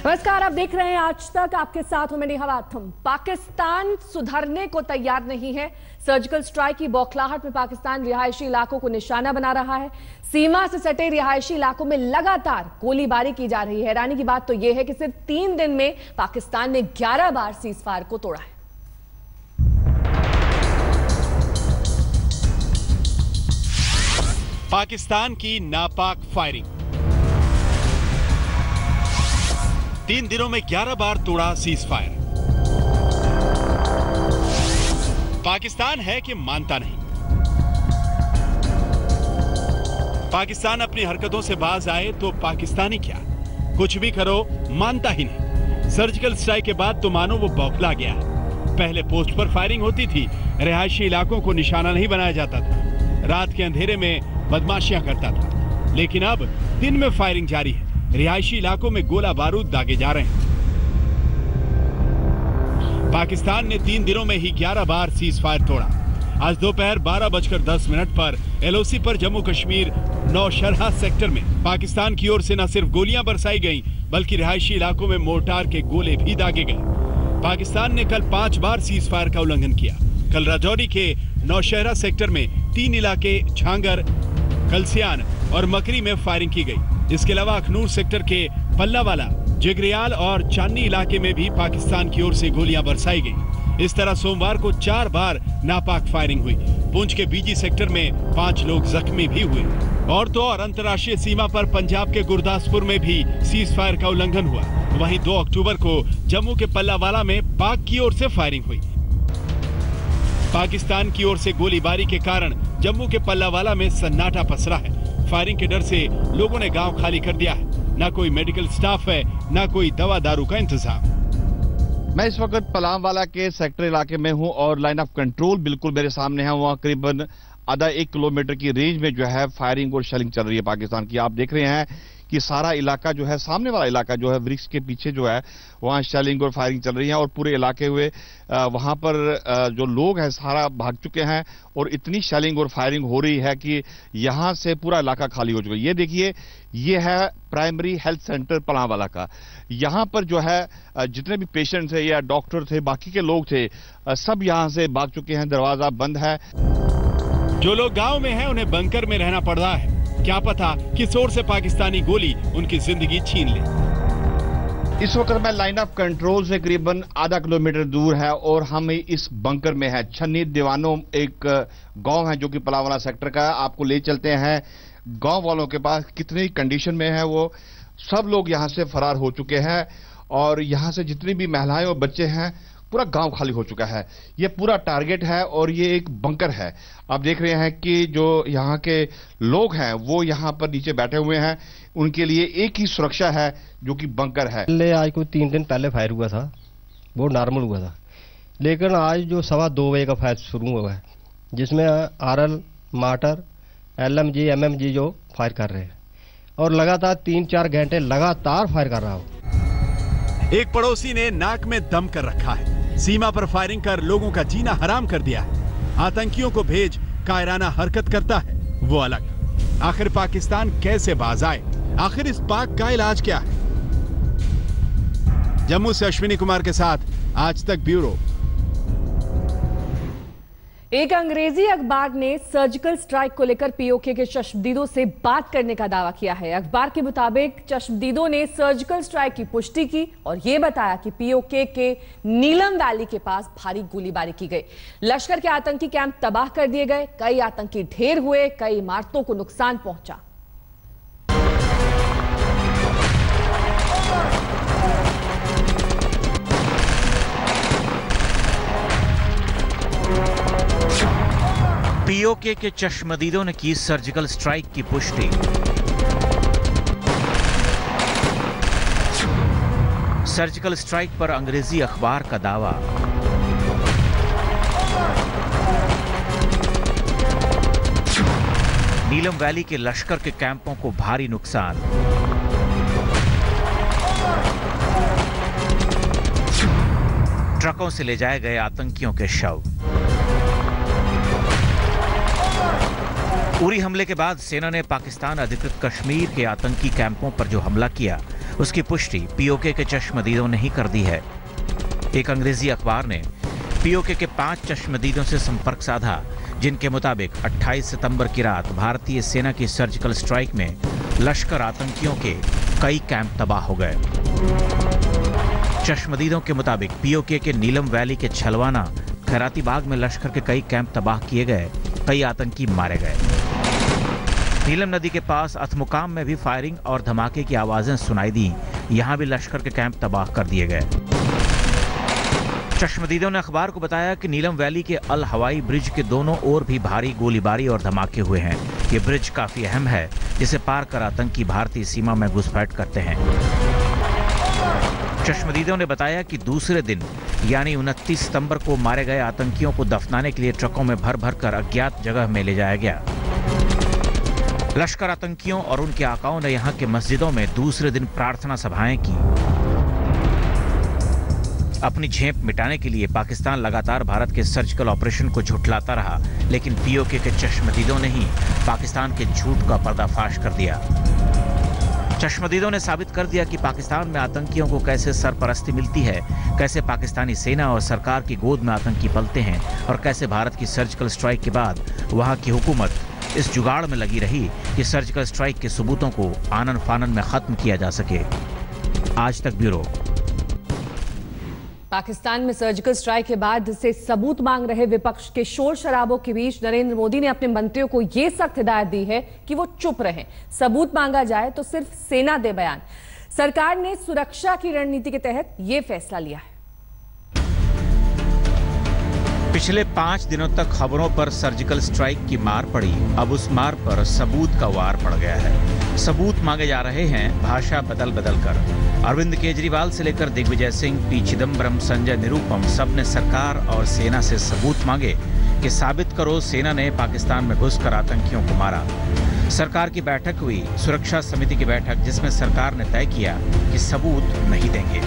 नमस्कार, आप देख रहे हैं आज तक। आपके साथ हूं मैं नेहा वाथम। पाकिस्तान सुधरने को तैयार नहीं है। सर्जिकल स्ट्राइक की बौखलाहट में पाकिस्तान रिहायशी इलाकों को निशाना बना रहा है। सीमा से सटे रिहायशी इलाकों में लगातार गोलीबारी की जा रही है। हैरानी की बात तो यह है कि सिर्फ 3 दिन में पाकिस्तान ने 11 बार सीजफायर को तोड़ा है। पाकिस्तान की नापाक फायरिंग, 3 दिनों में 11 बार तोड़ा सीज फायर। पाकिस्तान है कि मानता नहीं। पाकिस्तान अपनी हरकतों से बाज आए तो पाकिस्तानी क्या, कुछ भी करो मानता ही नहीं। सर्जिकल स्ट्राइक के बाद तो मानो वो बौखला गया है। पहले पोस्ट पर फायरिंग होती थी, रिहायशी इलाकों को निशाना नहीं बनाया जाता था, रात के अंधेरे में बदमाशियां करता था। लेकिन अब दिन में फायरिंग जारी है, रिहायशी इलाकों में गोला बारूद दागे जा रहे हैं। पाकिस्तान ने 3 दिनों में ही 11 बार सीज फायर तोड़ा। आज दोपहर 12:10 पर एलओसी पर जम्मू कश्मीर नौशरहा सेक्टर में पाकिस्तान की ओर से न सिर्फ गोलियां बरसाई गईं, बल्कि रिहायशी इलाकों में मोर्टार के गोले भी दागे गए। पाकिस्तान ने कल 5 बार सीज फायर का उल्लंघन किया। कल राजौरी के नौशहरा सेक्टर में 3 इलाके झांगर, कलसियान और मकरी में फायरिंग की गई। इसके अलावा अखनूर सेक्टर के पल्लावाला, जिगरियाल और चांदनी इलाके में भी पाकिस्तान की ओर से गोलियां बरसाई गई। इस तरह सोमवार को 4 बार नापाक फायरिंग हुई। पुंछ के बीजी सेक्टर में 5 लोग जख्मी भी हुए। और तो और अंतर्राष्ट्रीय सीमा पर पंजाब के गुरदासपुर में भी सीज फायर का उल्लंघन हुआ। वहीं 2 अक्टूबर को जम्मू के पल्लावाला में पाक की ओर से फायरिंग हुई। पाकिस्तान की ओर से गोलीबारी के कारण जम्मू के पल्लावाला में सन्नाटा पसरा है। फायरिंग के डर से लोगों ने गांव खाली कर दिया है। ना कोई मेडिकल स्टाफ है, ना कोई दवा दारू का इंतजाम। मैं इस वक्त पलामवाला के सेक्टर इलाके में हूं और लाइन ऑफ कंट्रोल बिल्कुल मेरे सामने है। वहां करीबन आधा 1 किलोमीटर की रेंज में जो है फायरिंग और शेलिंग चल रही है पाकिस्तान की। आप देख रहे हैं कि सारा इलाका जो है, सामने वाला इलाका जो है वृक्ष के पीछे जो है, वहां शेलिंग और फायरिंग चल रही है। और पूरे इलाके हुए वहां पर जो लोग हैं सारा भाग चुके हैं और इतनी शेलिंग और फायरिंग हो रही है कि यहां से पूरा इलाका खाली हो चुका है। ये देखिए, ये है प्राइमरी हेल्थ सेंटर पलामवाला का। यहां पर जो है जितने भी पेशेंट थे या डॉक्टर थे, बाकी के लोग थे, सब यहां से भाग चुके हैं। दरवाजा बंद है। जो लोग गांव में हैं उन्हें बंकर में रहना पड़ रहा है। क्या पता किस ओर से पाकिस्तानी गोली उनकी जिंदगी छीन ले। इस वक्त मैं लाइन ऑफ कंट्रोल से करीबन आधा किलोमीटर दूर है और हम इस बंकर में है। छन्नी दीवानों एक गांव है जो कि पलामवाला सेक्टर का है। आपको ले चलते हैं गांव वालों के पास, कितनी कंडीशन में है वो। सब लोग यहां से फरार हो चुके हैं और यहां से जितनी भी महिलाएं और बच्चे हैं, पूरा गांव खाली हो चुका है। ये पूरा टारगेट है और ये एक बंकर है। आप देख रहे हैं कि जो यहाँ के लोग हैं वो यहाँ पर नीचे बैठे हुए हैं। उनके लिए एक ही सुरक्षा है जो कि बंकर है। आज कोई 3 दिन पहले फायर हुआ था, वो नॉर्मल हुआ था। लेकिन आज जो 2:15 बजे का फायर शुरू हुआ है, जिसमें RL, मार्टर, LMG, MMG जो फायर कर रहे हैं और लगातार 3-4 घंटे लगातार फायर कर रहा हो। एक पड़ोसी ने नाक में दम कर रखा है। सीमा पर फायरिंग कर लोगों का जीना हराम कर दिया है। आतंकियों को भेज कायराना हरकत करता है वो अलग। आखिर पाकिस्तान कैसे बाज आए? आखिर इस पाक का इलाज क्या है? जम्मू से अश्विनी कुमार के साथ आज तक ब्यूरो। एक अंग्रेजी अखबार ने सर्जिकल स्ट्राइक को लेकर पीओके के चश्मदीदों से बात करने का दावा किया है। अखबार के मुताबिक चश्मदीदों ने सर्जिकल स्ट्राइक की पुष्टि की और यह बताया कि पीओके के नीलम वैली के पास भारी गोलीबारी की गई। लश्कर के आतंकी कैंप तबाह कर दिए गए, कई आतंकी ढेर हुए, कई इमारतों को नुकसान पहुंचा। पीओके के चश्मदीदों ने की सर्जिकल स्ट्राइक की पुष्टि। सर्जिकल स्ट्राइक पर अंग्रेजी अखबार का दावा। नीलम वैली के लश्कर के कैंपों को भारी नुकसान। ट्रकों से ले जाए गए आतंकियों के शव। उरी हमले के बाद सेना ने पाकिस्तान अधिकृत कश्मीर के आतंकी कैंपों पर जो हमला किया उसकी पुष्टि पीओके के चश्मदीदों ने ही कर दी है। एक अंग्रेजी अखबार ने पीओके के 5 चश्मदीदों से संपर्क साधा, जिनके मुताबिक 28 सितंबर की रात भारतीय सेना की सर्जिकल स्ट्राइक में लश्कर आतंकियों के कई कैंप तबाह हो गए। चश्मदीदों के मुताबिक पीओके के नीलम वैली के छलवाना खैराती बाग में लश्कर के कई कैंप तबाह किए गए, कई आतंकी मारे गए। नीलम नदी के पास अथमुकाम में भी फायरिंग और धमाके की आवाजें सुनाई दी, यहां भी लश्कर के कैंप तबाह कर दिए गए। चश्मदीदों ने अखबार को बताया कि नीलम वैली के अल हवाई ब्रिज के दोनों ओर भी भारी गोलीबारी और धमाके हुए हैं। ये ब्रिज काफी अहम है, जिसे पार कर आतंकी भारतीय सीमा में घुसपैठ करते हैं। चश्मदीदों ने बताया कि दूसरे दिन यानी 29 सितंबर को मारे गए आतंकियों को दफनाने के लिए ट्रकों में भर भर कर अज्ञात जगह में ले जाया गया। लश्कर आतंकियों और उनके आकाओं ने यहां के मस्जिदों में दूसरे दिन प्रार्थना सभाएं की। अपनी झेप मिटाने के लिए पाकिस्तान लगातार भारत के सर्जिकल ऑपरेशन को झुठलाता रहा, लेकिन पीओके के चश्मदीदों ने ही पाकिस्तान के झूठ का पर्दाफाश कर दिया। चश्मदीदों ने साबित कर दिया कि पाकिस्तान में आतंकियों को कैसे सरपरस्ती मिलती है, कैसे पाकिस्तानी सेना और सरकार की गोद में आतंकी पलते हैं और कैसे भारत की सर्जिकल स्ट्राइक के बाद वहां की हुकूमत इस जुगाड़ में लगी रही कि सर्जिकल स्ट्राइक के सबूतों को आनन फानन में खत्म किया जा सके। आज तक ब्यूरो। पाकिस्तान में सर्जिकल स्ट्राइक के बाद से सबूत मांग रहे विपक्ष के शोर शराबों के बीच नरेंद्र मोदी ने अपने मंत्रियों को यह सख्त हिदायत दी है कि वो चुप रहें। सबूत मांगा जाए तो सिर्फ सेना दे बयान। सरकार ने सुरक्षा की रणनीति के तहत यह फैसला लिया है। पिछले 5 दिनों तक खबरों पर सर्जिकल स्ट्राइक की मार पड़ी, अब उस मार पर सबूत का वार पड़ गया है। सबूत मांगे जा रहे हैं भाषा बदल बदल कर। अरविंद केजरीवाल से लेकर दिग्विजय सिंह, पी चिदम्बरम, संजय निरुपम सब ने सरकार और सेना से सबूत मांगे कि साबित करो सेना ने पाकिस्तान में घुसकर आतंकियों को मारा। सरकार की बैठक हुई, सुरक्षा समिति की बैठक, जिसमें सरकार ने तय किया कि सबूत नहीं देंगे।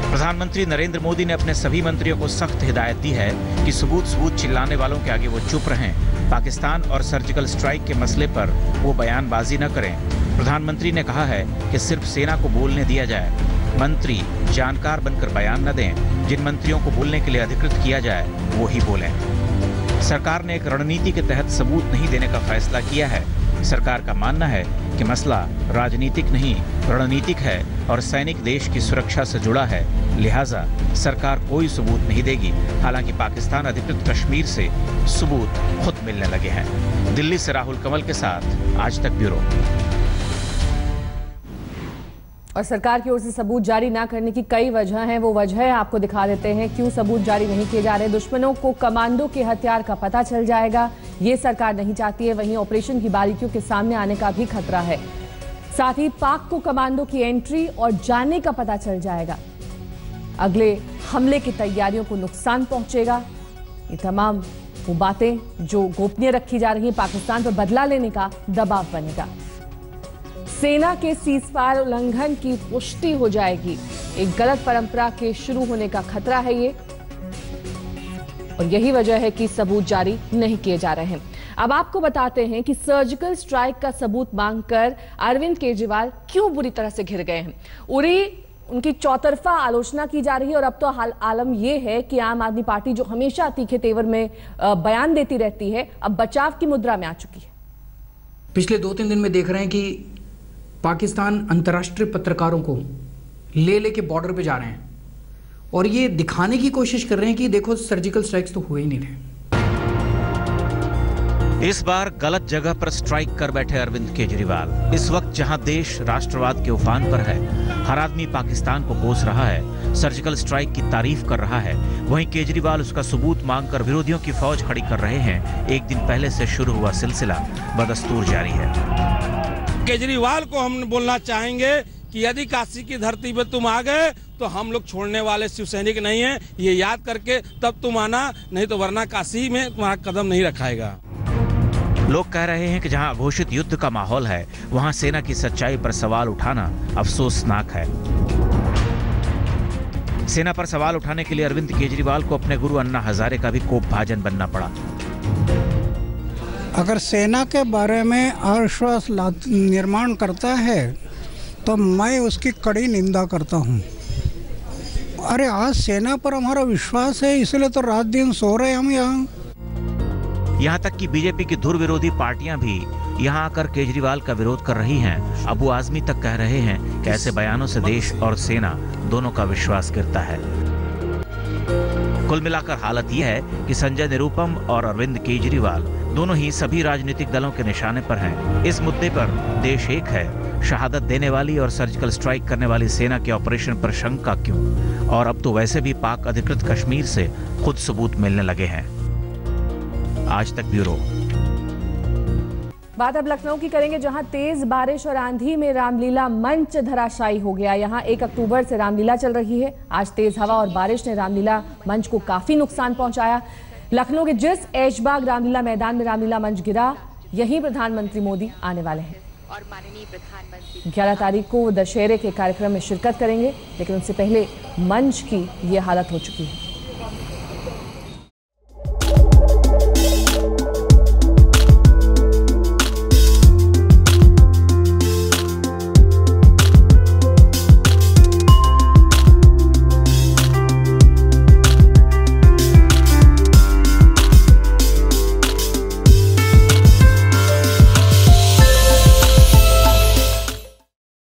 प्रधानमंत्री नरेंद्र मोदी ने अपने सभी मंत्रियों को सख्त हिदायत दी है कि सबूत चिल्लाने वालों के आगे वो चुप रहें। पाकिस्तान और सर्जिकल स्ट्राइक के मसले पर वो बयानबाजी न करें। प्रधानमंत्री ने कहा है कि सिर्फ सेना को बोलने दिया जाए, मंत्री जानकार बनकर बयान न दें। जिन मंत्रियों को बोलने के लिए अधिकृत किया जाए वो ही बोलें। सरकार ने एक रणनीति के तहत सबूत नहीं देने का फैसला किया है। सरकार का मानना है कि मसला राजनीतिक नहीं रणनीतिक है और सैनिक देश की सुरक्षा से जुड़ा है, लिहाजा सरकार कोई सबूत नहीं देगी। हालांकि पाकिस्तान अधिकृत कश्मीर से सबूत खुद मिलने लगे हैं। दिल्ली से राहुल कमल के साथ आज तक ब्यूरो। और सरकार की ओर से सबूत जारी ना करने की कई वजह हैं, वो वजह आपको दिखा देते हैं क्यों सबूत जारी नहीं किए जा रहे। दुश्मनों को कमांडो के हथियार का पता चल जाएगा, ये सरकार नहीं चाहती है। वहीं ऑपरेशन की बारीकियों के सामने आने का भी खतरा है। साथ ही पाक को कमांडो की एंट्री और जाने का पता चल जाएगा। अगले हमले की तैयारियों को नुकसान पहुंचेगा। ये तमाम वो बातें जो गोपनीय रखी जा रही हैं, पाकिस्तान पर बदला लेने का दबाव बनेगा। सेना के सीजफायर उल्लंघन की पुष्टि हो जाएगी। एक गलत परंपरा के शुरू होने का खतरा है ये, और यही वजह है कि सबूत जारी नहीं किए जा रहे हैं। अब आपको बताते हैं कि सर्जिकल स्ट्राइक का सबूत मांगकर अरविंद केजरीवाल क्यों बुरी तरह से घिर गए हैं। उनकी चौतरफा आलोचना की जा रही है और अब तो आलम यह है कि आम आदमी पार्टी जो हमेशा तीखे तेवर में बयान देती रहती है, अब बचाव की मुद्रा में आ चुकी है। पिछले 2-3 दिन में देख रहे हैं कि पाकिस्तान अंतर्राष्ट्रीय पत्रकारों को लेके बॉर्डर पे जा रहे हैं और ये दिखाने की कोशिश कर रहे हैं कि देखो सर्जिकल स्ट्राइक्स तो हुए ही नहीं रहे। इस बार गलत जगह पर स्ट्राइक कर बैठे अरविंद केजरीवाल। इस वक्त जहां देश राष्ट्रवाद के उफान पर है, हर आदमी पाकिस्तान को कोस रहा है, सर्जिकल स्ट्राइक की तारीफ कर रहा है, वहीं केजरीवाल उसका सबूत मांगकर विरोधियों की फौज खड़ी कर रहे हैं। एक दिन पहले से शुरू हुआ सिलसिला बदस्तूर जारी है। केजरीवाल को हम बोलना चाहेंगे कि यदि काशी की धरती पर तुम आ गए तो हम लोग छोड़ने वाले शिव सैनिक नहीं है, ये याद करके तब तुम आना, नहीं तो वरना काशी में तुम्हारा कदम नहीं रखाएगा। लोग कह रहे हैं कि जहां घोषित युद्ध का माहौल है, वहां सेना की सच्चाई पर सवाल उठाना अफसोसनाक है। सेना पर सवाल उठाने के लिए अरविंद केजरीवाल को अपने गुरु अन्ना हजारे का भी कोपभाजन बनना पड़ा। अगर सेना के बारे में अविश्वास निर्माण करता है तो तो मैं उसकी कड़ी निंदा करता हूँ। अरे आज सेना पर हमारा विश्वास है, इसलिए तो रात दिन सो रहे हम यहाँ तक कि बीजेपी की धुर विरोधी पार्टियां भी यहाँ आकर केजरीवाल का विरोध कर रही हैं। अबू आजमी तक कह रहे हैं कि ऐसे बयानों से देश और सेना दोनों का विश्वास गिरता है। कुल मिलाकर हालत यह है कि संजय निरुपम और अरविंद केजरीवाल दोनों ही सभी राजनीतिक दलों के निशाने पर हैं। इस मुद्दे पर देश एक है, शहादत देने वाली और सर्जिकल स्ट्राइक करने वाली सेना के ऑपरेशन पर शंका क्यों? और अब तो वैसे भी पाक अधिकृत कश्मीर से खुद सबूत मिलने लगे हैं। आज तक ब्यूरो। बात अब लखनऊ की करेंगे, जहां तेज बारिश और आंधी में रामलीला मंच धराशायी हो गया। यहां 1 अक्टूबर से रामलीला चल रही है। आज तेज हवा और बारिश ने रामलीला मंच को काफी नुकसान पहुंचाया। लखनऊ के जिस ऐशबाग रामलीला मैदान में रामलीला मंच गिरा, यहीं प्रधानमंत्री मोदी आने वाले हैं और माननीय प्रधानमंत्री 11 तारीख को दशहरे के कार्यक्रम में शिरकत करेंगे, लेकिन उससे पहले मंच की ये हालत हो चुकी है।